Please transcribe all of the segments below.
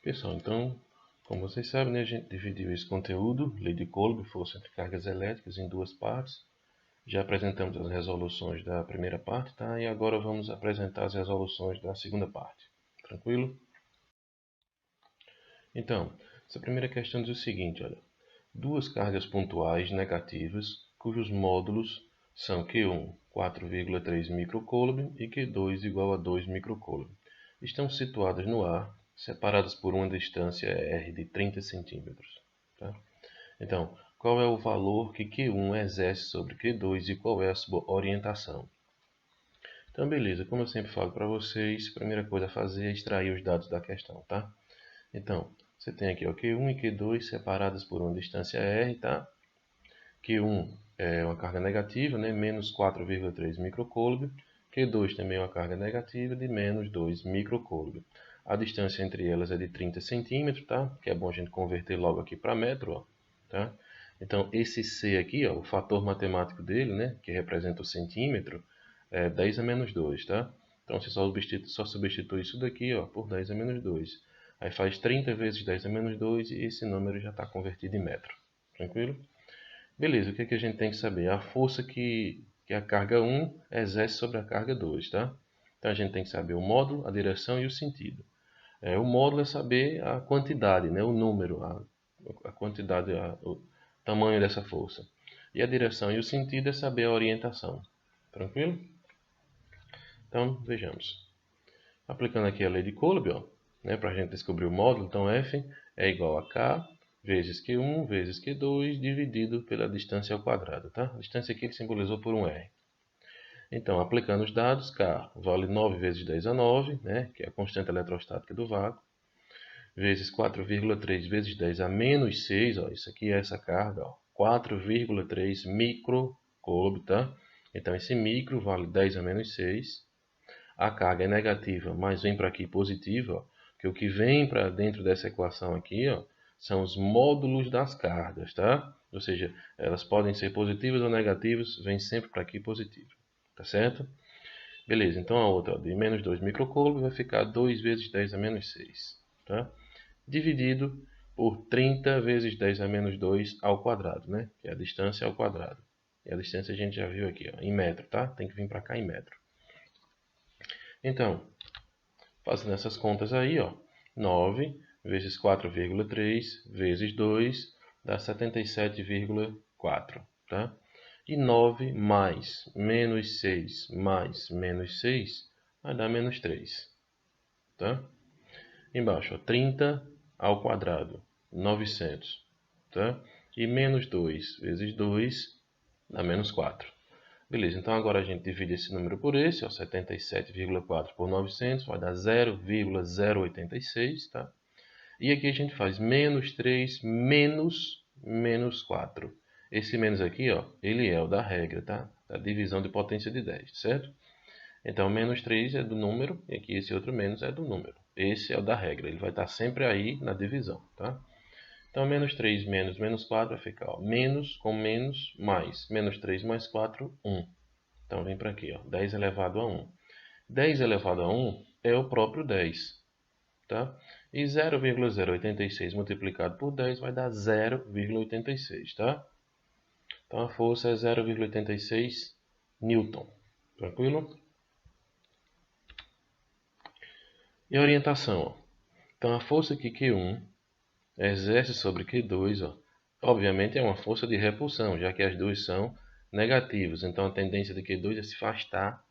Pessoal, então, como vocês sabem, né, a gente dividiu esse conteúdo, lei de Coulomb, força entre cargas elétricas, em duas partes. Já apresentamos as resoluções da primeira parte, tá? E agora vamos apresentar as resoluções da segunda parte. Tranquilo? Então, essa primeira questão diz o seguinte, olha. Duas cargas pontuais negativas, cujos módulos são Q1 4,3 microcoulomb e Q2 igual a 2 microcoulomb, estão situadas no ar, separadas por uma distância R de 30 cm. Tá? Então, qual é o valor que Q1 exerce sobre Q2 e qual é a sua orientação? Então, beleza, como eu sempre falo para vocês, a primeira coisa a fazer é extrair os dados da questão, tá? Então, você tem aqui ó, Q1 e Q2 separadas por uma distância R, tá? Q1 é uma carga negativa, né? Menos 4,3 microcoulomb. Q2 também é uma carga negativa de menos 2 microcoulomb. A distância entre elas é de 30 centímetros, tá? Que é bom a gente converter logo aqui para metro, ó, tá? Então, esse C aqui, ó, o fator matemático dele, né? Que representa o centímetro, é 10 a menos 2, tá? Então, você só substitui isso daqui, ó, por 10 a menos 2. Aí faz 30 vezes 10 a menos 2 e esse número já está convertido em metro. Tranquilo? Beleza, o que é que a gente tem que saber? A força que a carga 1 exerce sobre a carga 2, tá? Então a gente tem que saber o módulo, a direção e o sentido. O módulo é saber a quantidade, né? O número, a quantidade, o tamanho dessa força. E a direção e o sentido é saber a orientação. Tranquilo? Então, vejamos. Aplicando aqui a lei de Coulomb, ó, né, para a gente descobrir o módulo, então F é igual a K vezes Q1 vezes Q2 dividido pela distância ao quadrado. Tá? A distância aqui ele simbolizou por um R. Então, aplicando os dados, K vale 9 vezes 10 a 9, né, que é a constante eletrostática do vácuo, vezes 4,3 vezes 10 a menos 6, ó, isso aqui é essa carga, 4,3 microcoulomb, tá? Então, esse micro vale 10 a menos 6. A carga é negativa, mas vem para aqui positiva, ó, que o que vem para dentro dessa equação aqui, ó, são os módulos das cargas, tá? Ou seja, elas podem ser positivas ou negativas, vem sempre para aqui positivo, tá certo? Beleza, então a outra, ó, de menos 2 microcoulomb vai ficar 2 vezes 10 a menos 6, tá? Dividido por 30 vezes 10 a menos 2 ao quadrado, né? Que é a distância ao quadrado. E a distância a gente já viu aqui, ó, em metro, tá? Tem que vir para cá em metro. Então, fazendo essas contas aí, ó, 9 vezes 4,3 vezes 2 dá 77,4, tá? E 9 mais menos 6 mais menos 6 vai dar menos 3, tá? Embaixo, ó, 30 ao quadrado, 900, tá? E menos 2 vezes 2 dá menos 4. Beleza, então agora a gente divide esse número por esse, ó, 77,4 por 900 vai dar 0,086, tá? E aqui a gente faz menos 3 menos 4. Esse menos aqui, ó, ele é o da regra, tá? Da divisão de potência de 10, certo? Então, menos 3 é do número, e aqui esse outro menos é do número. Esse é o da regra, ele vai estar sempre aí na divisão, tá? Então, menos 3 menos 4 vai ficar, ó, menos com menos mais. Menos 3 mais 4, 1. Então, vem para aqui, ó, 10 elevado a 1. 10 elevado a 1 é o próprio 10, tá? E 0,086 multiplicado por 10 vai dar 0,86, tá? Então, a força é 0,86 Newton. Tranquilo? E a orientação, ó. Então, a força que Q1 exerce sobre Q2, ó, obviamente é uma força de repulsão, já que as duas são negativas. Então, a tendência de Q2 é se afastar,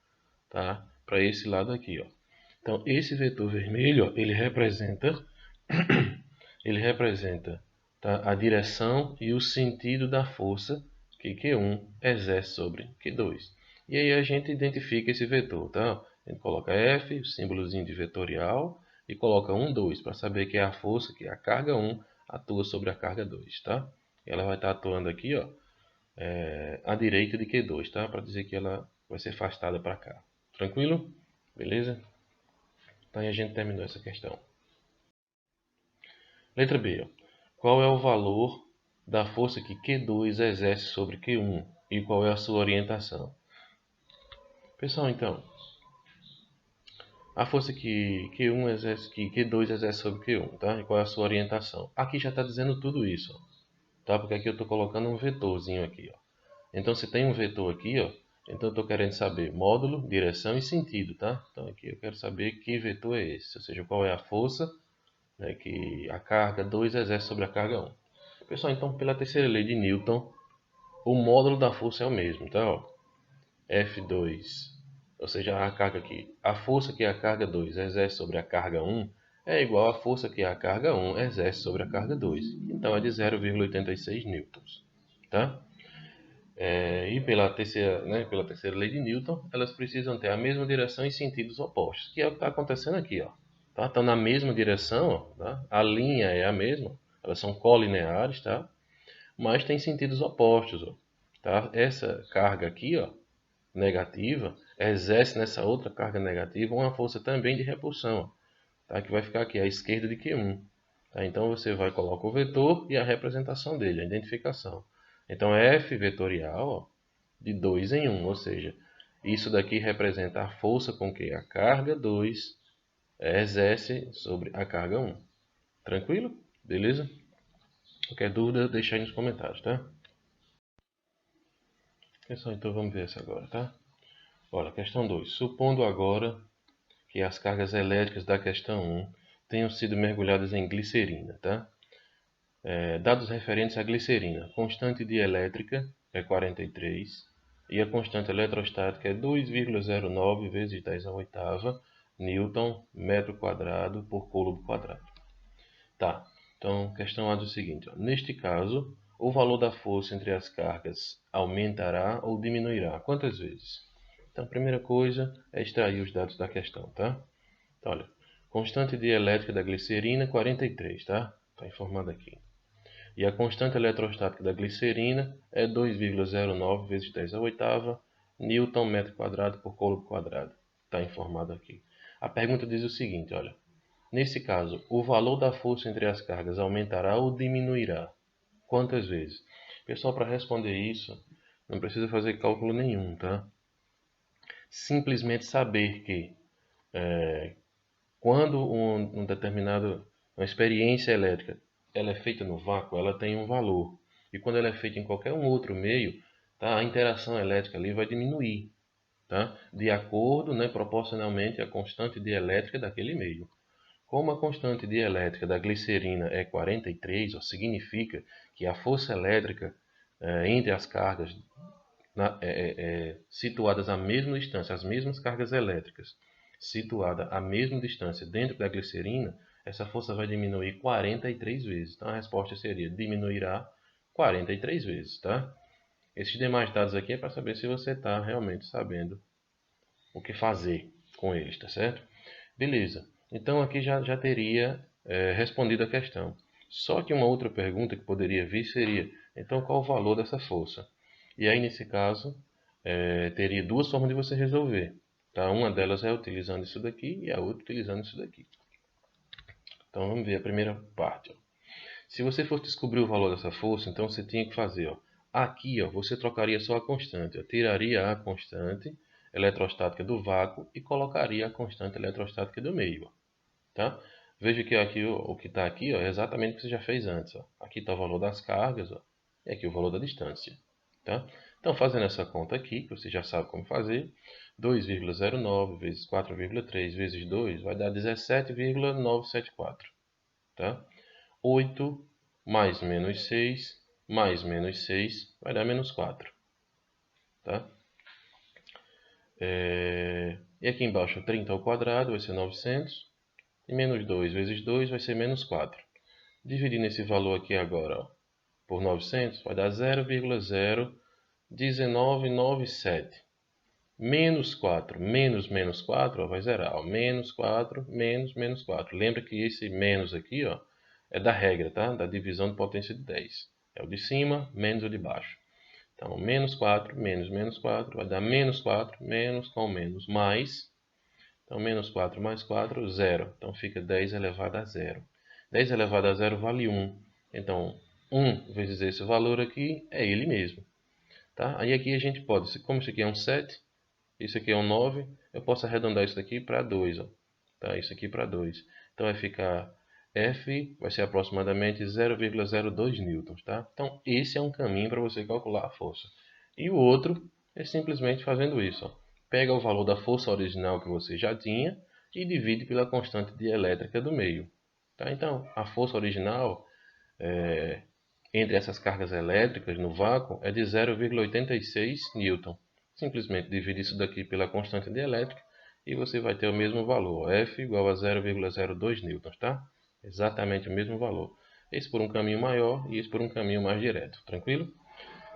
tá, para esse lado aqui, ó. Então, esse vetor vermelho, ó, ele representa tá, a direção e o sentido da força que Q1 exerce sobre Q2. E aí a gente identifica esse vetor, tá? A gente coloca F, o símbolozinho de vetorial, e coloca 1, 2, para saber que é a força que a carga 1 atua sobre a carga 2, tá? Ela vai estar atuando aqui, ó, à direita de Q2, tá? Para dizer que ela vai ser afastada para cá. Tranquilo? Beleza? Então aí a gente terminou essa questão. Letra B, ó. Qual é o valor da força que Q2 exerce sobre Q1 e qual é a sua orientação? Pessoal, então, a força que Q1 exerce, que Q2 exerce sobre Q1, tá? E qual é a sua orientação. Aqui já está dizendo tudo isso, ó, tá? Porque aqui eu estou colocando um vetorzinho aqui, ó. Então, se tem um vetor aqui, ó, então eu estou querendo saber módulo, direção e sentido, tá? Então, aqui eu quero saber que vetor é esse, ou seja, qual é a força, né, que a carga 2 exerce sobre a carga 1. Pessoal, então, pela terceira lei de Newton, o módulo da força é o mesmo, tá? Ó, F2, ou seja, a carga aqui, a força que a carga 2 exerce sobre a carga 1 é igual à força que a carga 1 exerce sobre a carga 2. Então, é de 0,86 newtons, tá? E pela terceira lei de Newton, elas precisam ter a mesma direção em sentidos opostos, que é o que está acontecendo aqui, ó. Tá? Estão na mesma direção, ó, tá? A linha é a mesma, elas são colineares, tá? Mas tem sentidos opostos, ó, tá? Essa carga aqui, ó, negativa, exerce nessa outra carga negativa uma força também de repulsão, ó, tá? Que vai ficar aqui à esquerda de Q1. Tá? Então você vai colocar o vetor e a representação dele, a identificação. Então F vetorial, ó, de 2 em 1, ou seja, isso daqui representa a força com que a carga 2 exerce sobre a carga 1. Tranquilo? Beleza? Qualquer dúvida, deixa aí nos comentários, tá? Pessoal, então vamos ver essa agora, tá? Olha, questão 2. Supondo agora que as cargas elétricas da questão 1 tenham sido mergulhadas em glicerina, tá? Dados referentes à glicerina. Constante dielétrica é 43 e a constante eletrostática é 2,09 vezes 10 a oitava Newton metro quadrado por coulomb quadrado. Tá, então questão A diz o seguinte, ó, neste caso, o valor da força entre as cargas aumentará ou diminuirá? Quantas vezes? Então a primeira coisa é extrair os dados da questão, tá? Então, olha, constante dielétrica da glicerina 43, tá? Está informado aqui. E a constante eletrostática da glicerina é 2,09 vezes 10 a oitava Newton metro quadrado por coulomb quadrado. Está informado aqui. A pergunta diz o seguinte, olha. Nesse caso, o valor da força entre as cargas aumentará ou diminuirá? Quantas vezes? Pessoal, para responder isso, não precisa fazer cálculo nenhum, tá? Simplesmente saber que quando uma experiência elétrica ela é feita no vácuo, ela tem um valor. E quando ela é feita em qualquer um outro meio, tá, a interação elétrica ali vai diminuir, tá, de acordo, né, proporcionalmente à constante dielétrica daquele meio. Como a constante dielétrica da glicerina é 43, ó, significa que a força elétrica entre as cargas situadas à mesma distância, as mesmas cargas elétricas, situada à mesma distância dentro da glicerina, essa força vai diminuir 43 vezes. Então a resposta seria diminuirá 43 vezes, tá? Esses demais dados aqui é para saber se você está realmente sabendo o que fazer com eles, tá certo? Beleza. Então aqui já teria respondido a questão. Só que uma outra pergunta que poderia vir seria, então qual o valor dessa força? E aí nesse caso, teria duas formas de você resolver. Tá? Uma delas é utilizando isso daqui e a outra utilizando isso daqui. Então vamos ver a primeira parte. Ó. Se você fosse descobrir o valor dessa força, então você tinha que fazer, ó, aqui, ó, você trocaria só a constante, ó, tiraria a constante eletrostática do vácuo e colocaria a constante eletrostática do meio, ó, tá? Veja que aqui o que está aqui, ó, é exatamente o que você já fez antes, ó. Aqui está o valor das cargas, ó, e aqui o valor da distância, tá? Então fazendo essa conta aqui, que você já sabe como fazer, 2,09 vezes 4,3 vezes 2 vai dar 17,974, tá? 8 mais menos 6 vai dar menos 4. Tá? E aqui embaixo 30 ao quadrado vai ser 900. E menos 2 vezes 2 vai ser menos 4. Dividindo esse valor aqui agora, ó, por 900 vai dar 0,01997. Menos 4 menos menos 4 ó, vai zerar. Ó, menos 4 menos 4. Lembra que esse menos aqui, ó, é da regra, tá? Da divisão de potência de 10. É o de cima menos o de baixo. Então, menos 4 menos 4 vai dar menos 4, menos com menos, mais. Então, menos 4 mais 4, 0. Então, fica 10 elevado a 0. 10 elevado a 0 vale 1. Então, 1 vezes esse valor aqui é ele mesmo. Tá? Aí aqui a gente pode, como isso aqui é um 7, isso aqui é um 9, eu posso arredondar isso daqui para 2. Ó. tá? Isso aqui para 2. Então vai ficar F, vai ser aproximadamente 0,02 newtons, tá? Então esse é um caminho para você calcular a força. E o outro é simplesmente fazendo isso, ó. Pega o valor da força original que você já tinha e divide pela constante dielétrica do meio, tá? Então a força original entre essas cargas elétricas no vácuo é de 0,86 newton. Simplesmente divide isso daqui pela constante dielétrica e você vai ter o mesmo valor, F igual a 0,02 newtons, tá? Exatamente o mesmo valor. Esse por um caminho maior e esse por um caminho mais direto, tranquilo?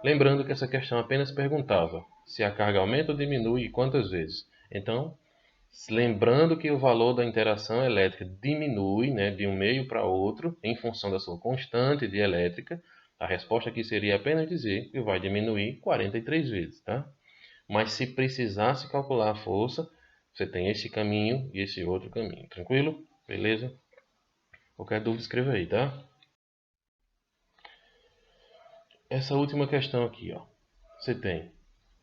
Lembrando que essa questão apenas perguntava se a carga aumenta ou diminui e quantas vezes. Então, lembrando que o valor da interação elétrica diminui, né, de um meio para outro em função da sua constante dielétrica, a resposta aqui seria apenas dizer que vai diminuir 43 vezes, tá? Mas se precisasse calcular a força, você tem esse caminho e esse outro caminho, tranquilo? Beleza? Qualquer dúvida escreva aí, tá? Essa última questão aqui, ó, você tem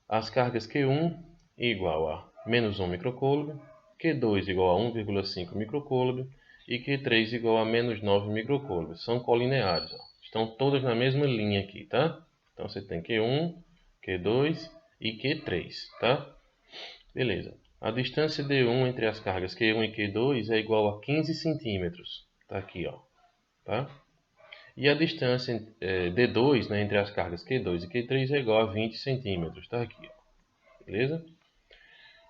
as cargas Q1 igual a menos 1 microcoulomb, Q2 igual a 1,5 microcoulomb e Q3 igual a menos 9 microcoulomb. São colineares, ó. Estão todas na mesma linha aqui, tá? Então você tem Q1, Q2 e Q3, tá? Beleza. A distância D1 entre as cargas Q1 e Q2 é igual a 15 centímetros. Tá aqui, ó. Tá? E a distância D2, né, entre as cargas Q2 e Q3 é igual a 20 centímetros. Tá aqui, ó. Beleza?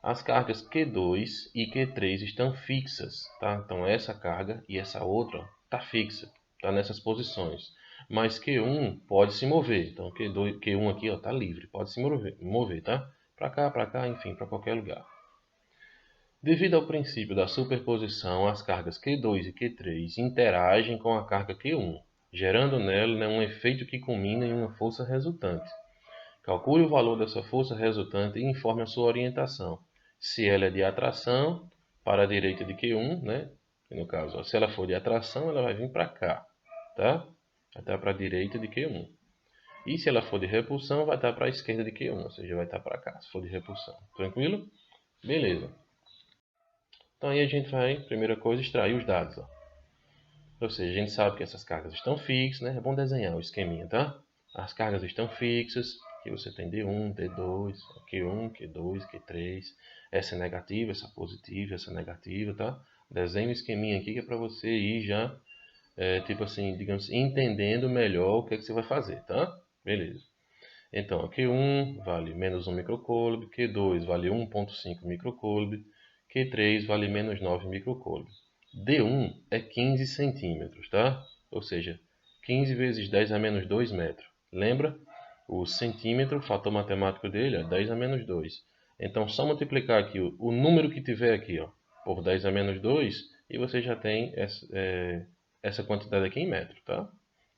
As cargas Q2 e Q3 estão fixas, tá? Então essa carga e essa outra está fixa, tá nessas posições. Mas Q1 pode se mover, então Q1 aqui está livre, pode se mover, tá? Para cá, enfim, para qualquer lugar. Devido ao princípio da superposição, as cargas Q2 e Q3 interagem com a carga Q1, gerando nela, né, um efeito que culmina em uma força resultante. Calcule o valor dessa força resultante e informe a sua orientação. Se ela é de atração, para a direita de Q1, né? No caso, ó, se ela for de atração, ela vai vir para cá, tá? Vai estar para a direita de Q1. E se ela for de repulsão, vai estar para a esquerda de Q1, ou seja, vai estar para cá, se for de repulsão. Tranquilo? Beleza. Então aí a gente vai, primeira coisa, extrair os dados, ó. Ou seja, a gente sabe que essas cargas estão fixas, né? É bom desenhar o esqueminha, tá? As cargas estão fixas. Aqui você tem D1, D2, Q1, Q2, Q3. Essa é negativa, essa é positiva, essa é negativa, tá? Desenha o esqueminha aqui que é para você ir já, tipo assim, digamos, entendendo melhor o que é que você vai fazer, tá? Beleza. Então, Q1 vale menos 1 microcoulomb, Q2 vale 1,5 microcoulomb, Q3 vale menos 9 microcoulomb. D1 é 15 centímetros, tá? Ou seja, 15 vezes 10 a menos 2 metros. Lembra? O centímetro, o fator matemático dele é 10 a menos 2. Então, só multiplicar aqui o número que tiver aqui, ó, por 10 a menos 2, e você já tem essa quantidade aqui em metro, tá?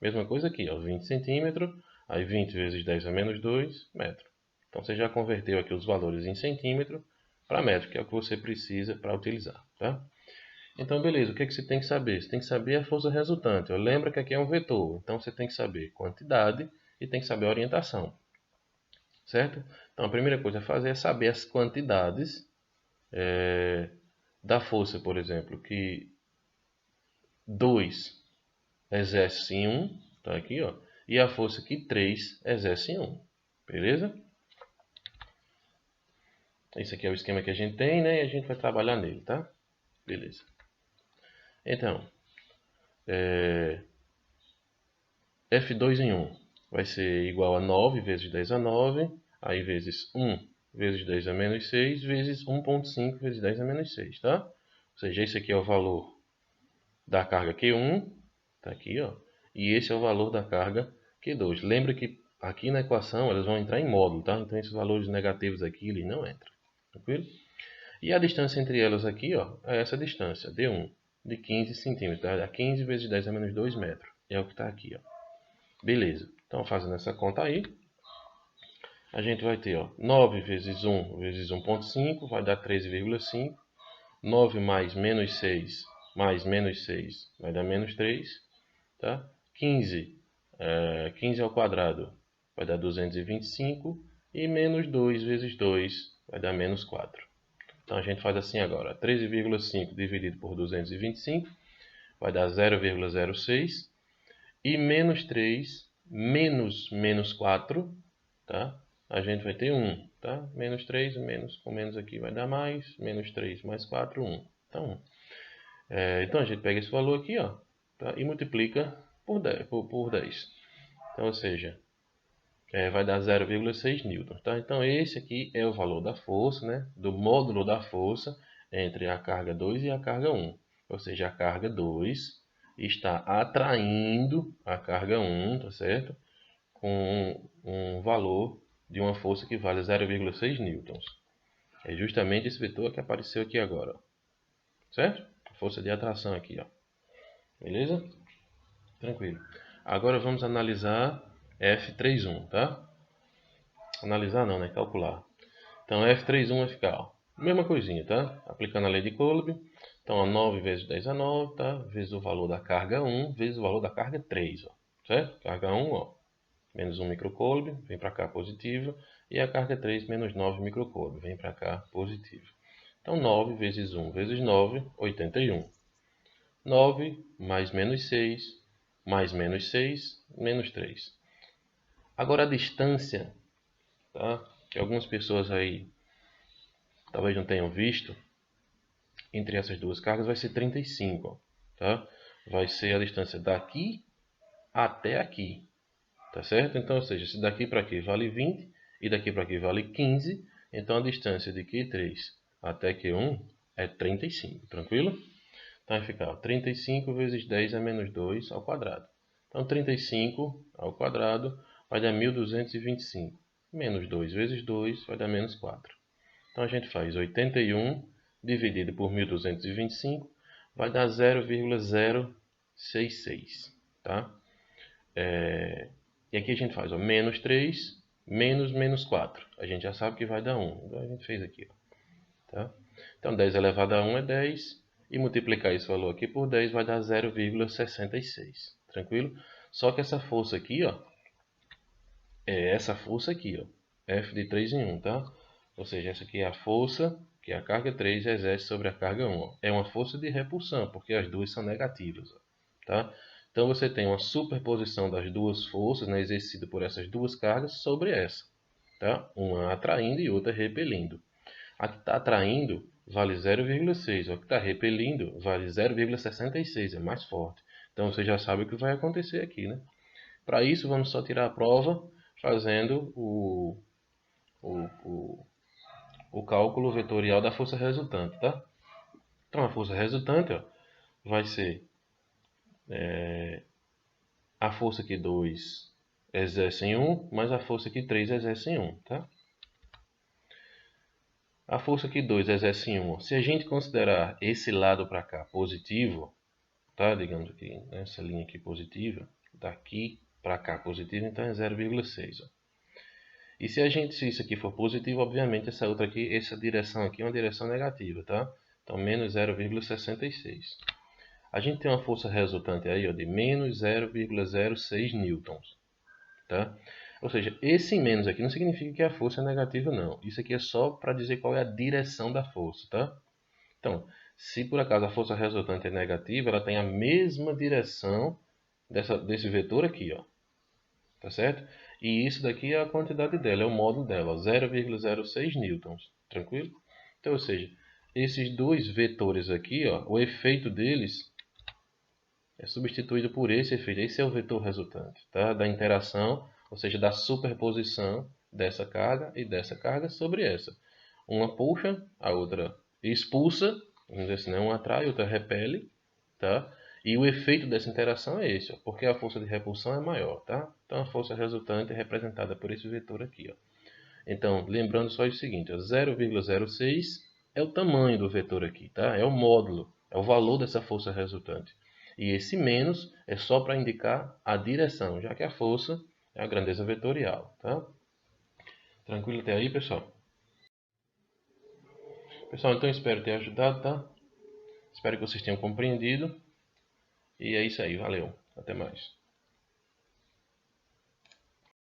Mesma coisa aqui, ó, 20 centímetros, aí 20 vezes 10 a menos 2, metro. Então, você já converteu aqui os valores em centímetro para metro, que é o que você precisa para utilizar, tá? Então, beleza, o que é que você tem que saber? Você tem que saber a força resultante. Lembra que aqui é um vetor, então você tem que saber quantidade e tem que saber a orientação. Certo? Então, a primeira coisa a fazer é saber as quantidades da força, por exemplo, que 2 exerce em 1, tá aqui, ó, e a força que 3 exerce em 1. Beleza? Esse aqui é o esquema que a gente tem, né? E a gente vai trabalhar nele, tá? Beleza. Então, F2 em 1 vai ser igual a 9 vezes 10 a 9, aí vezes 1 vezes 10 a menos 6, vezes 1,5 vezes 10 a menos 6, tá? Ou seja, esse aqui é o valor da carga Q1, tá aqui, ó, e esse é o valor da carga Q2. Lembra que aqui na equação elas vão entrar em módulo, tá? Então esses valores negativos aqui eles não entram, tranquilo? E a distância entre elas aqui, ó, é essa distância, D1, de 15 centímetros, tá? 15 vezes 10 a menos 2 metros, é o que está aqui, ó. Beleza, então fazendo essa conta aí, a gente vai ter, ó, 9 vezes 1 vezes 1,5 vai dar 13,5. 9 mais menos 6 vai dar menos 3. Tá? 15 ao quadrado vai dar 225. E menos 2 vezes 2 vai dar menos 4. Então a gente faz assim agora, 13,5 dividido por 225 vai dar 0,06 e menos 3 menos 4, tá? A gente vai ter 1, tá? Menos 3, com menos aqui vai dar mais, menos 3 mais 4, 1. Então, então a gente pega esse valor aqui, ó, tá? E multiplica por 10. Então, ou seja, vai dar 0,6 newtons, tá? Então esse aqui é o valor da força, né? Do módulo da força entre a carga 2 e a carga 1. Ou seja, a carga 2 está atraindo a carga 1, tá certo? Com um valor de uma força que vale 0,6 newtons. É justamente esse vetor que apareceu aqui agora, ó. Certo? A força de atração aqui, ó. Beleza? Tranquilo. Agora vamos analisar F31, tá? Analisar não, né? Calcular. Então F31 vai ficar, ó, mesma coisinha, tá? Aplicando a lei de Coulomb. Então, 9 vezes 10 a 9, tá? Vezes o valor da carga 1, vezes o valor da carga 3, ó. Certo? Carga 1, ó, menos 1 microcoulomb, vem para cá positivo. E a carga 3, menos 9 microcoulomb, vem para cá positivo. Então, 9 vezes 1 vezes 9, 81. 9 mais menos 6, mais menos 6, menos 3. Agora a distância, tá? Que algumas pessoas aí talvez não tenham visto, entre essas duas cargas vai ser 35, ó, tá? Vai ser a distância daqui até aqui, tá certo? Então, ou seja, se daqui para aqui vale 20 e daqui para aqui vale 15, então a distância de Q3 até Q1 é 35, tranquilo? Então vai ficar, ó, 35 vezes 10 é menos 2 ao quadrado. Então 35 ao quadrado vai dar 1225. Menos 2 vezes 2 vai dar menos 4. Então a gente faz 81 dividido por 1225 vai dar 0,066, tá? E aqui a gente faz, ó, menos 3 menos 4. A gente já sabe que vai dar 1. Então a gente fez aqui, ó, tá? Então 10 elevado a 1 é 10. E multiplicar esse valor aqui por 10 vai dar 0,66. Tranquilo? Só que essa força aqui, ó, é essa força aqui, ó, F de 3 em 1, tá? Ou seja, essa aqui é a força que a carga 3 exerce sobre a carga 1. Ó. É uma força de repulsão, porque as duas são negativas, ó, tá? Então você tem uma superposição das duas forças, né, exercida por essas duas cargas sobre essa, tá? Uma atraindo e outra repelindo. A que está atraindo vale 0,6, a que está repelindo vale 0,66, é mais forte. Então você já sabe o que vai acontecer aqui, né? Para isso, vamos só tirar a prova fazendo o cálculo vetorial da força resultante, tá? Então a força resultante, ó, vai ser a força que 2 exerce em 1 mais a força que 3 exerce em 1, tá? A força que 2 exerce em 1, se a gente considerar esse lado para cá positivo, tá? Digamos aqui, essa linha aqui positiva, daqui para cá positivo, então é 0,6. E se isso aqui for positivo, obviamente essa outra aqui, essa direção aqui é uma direção negativa, tá? Então menos 0,66. A gente tem uma força resultante aí, ó, de menos 0,06 newtons, tá? Ou seja, esse menos aqui não significa que a força é negativa, não. Isso aqui é só para dizer qual é a direção da força, tá? Então, se por acaso a força resultante é negativa, ela tem a mesma direção desse vetor aqui, ó, tá certo? E isso daqui é a quantidade dela, é o módulo dela, 0,06 newtons, tranquilo? Então, ou seja, esses dois vetores aqui, ó, o efeito deles é substituído por esse efeito. Esse é o vetor resultante, tá? Da interação, ou seja, da superposição dessa carga e dessa carga sobre essa. Uma puxa, a outra expulsa, vamos dizer assim, né? Uma atrai, a outra repele, tá? E o efeito dessa interação é esse, ó, porque a força de repulsão é maior, tá? Então a força resultante é representada por esse vetor aqui, ó. Então, lembrando só o seguinte, 0,06 é o tamanho do vetor aqui, tá? É o módulo, é o valor dessa força resultante. E esse menos é só para indicar a direção, já que a força é a grandeza vetorial, tá? Tranquilo até aí, pessoal? Pessoal, então espero ter ajudado, tá? Espero que vocês tenham compreendido. E é isso aí, valeu. Até mais.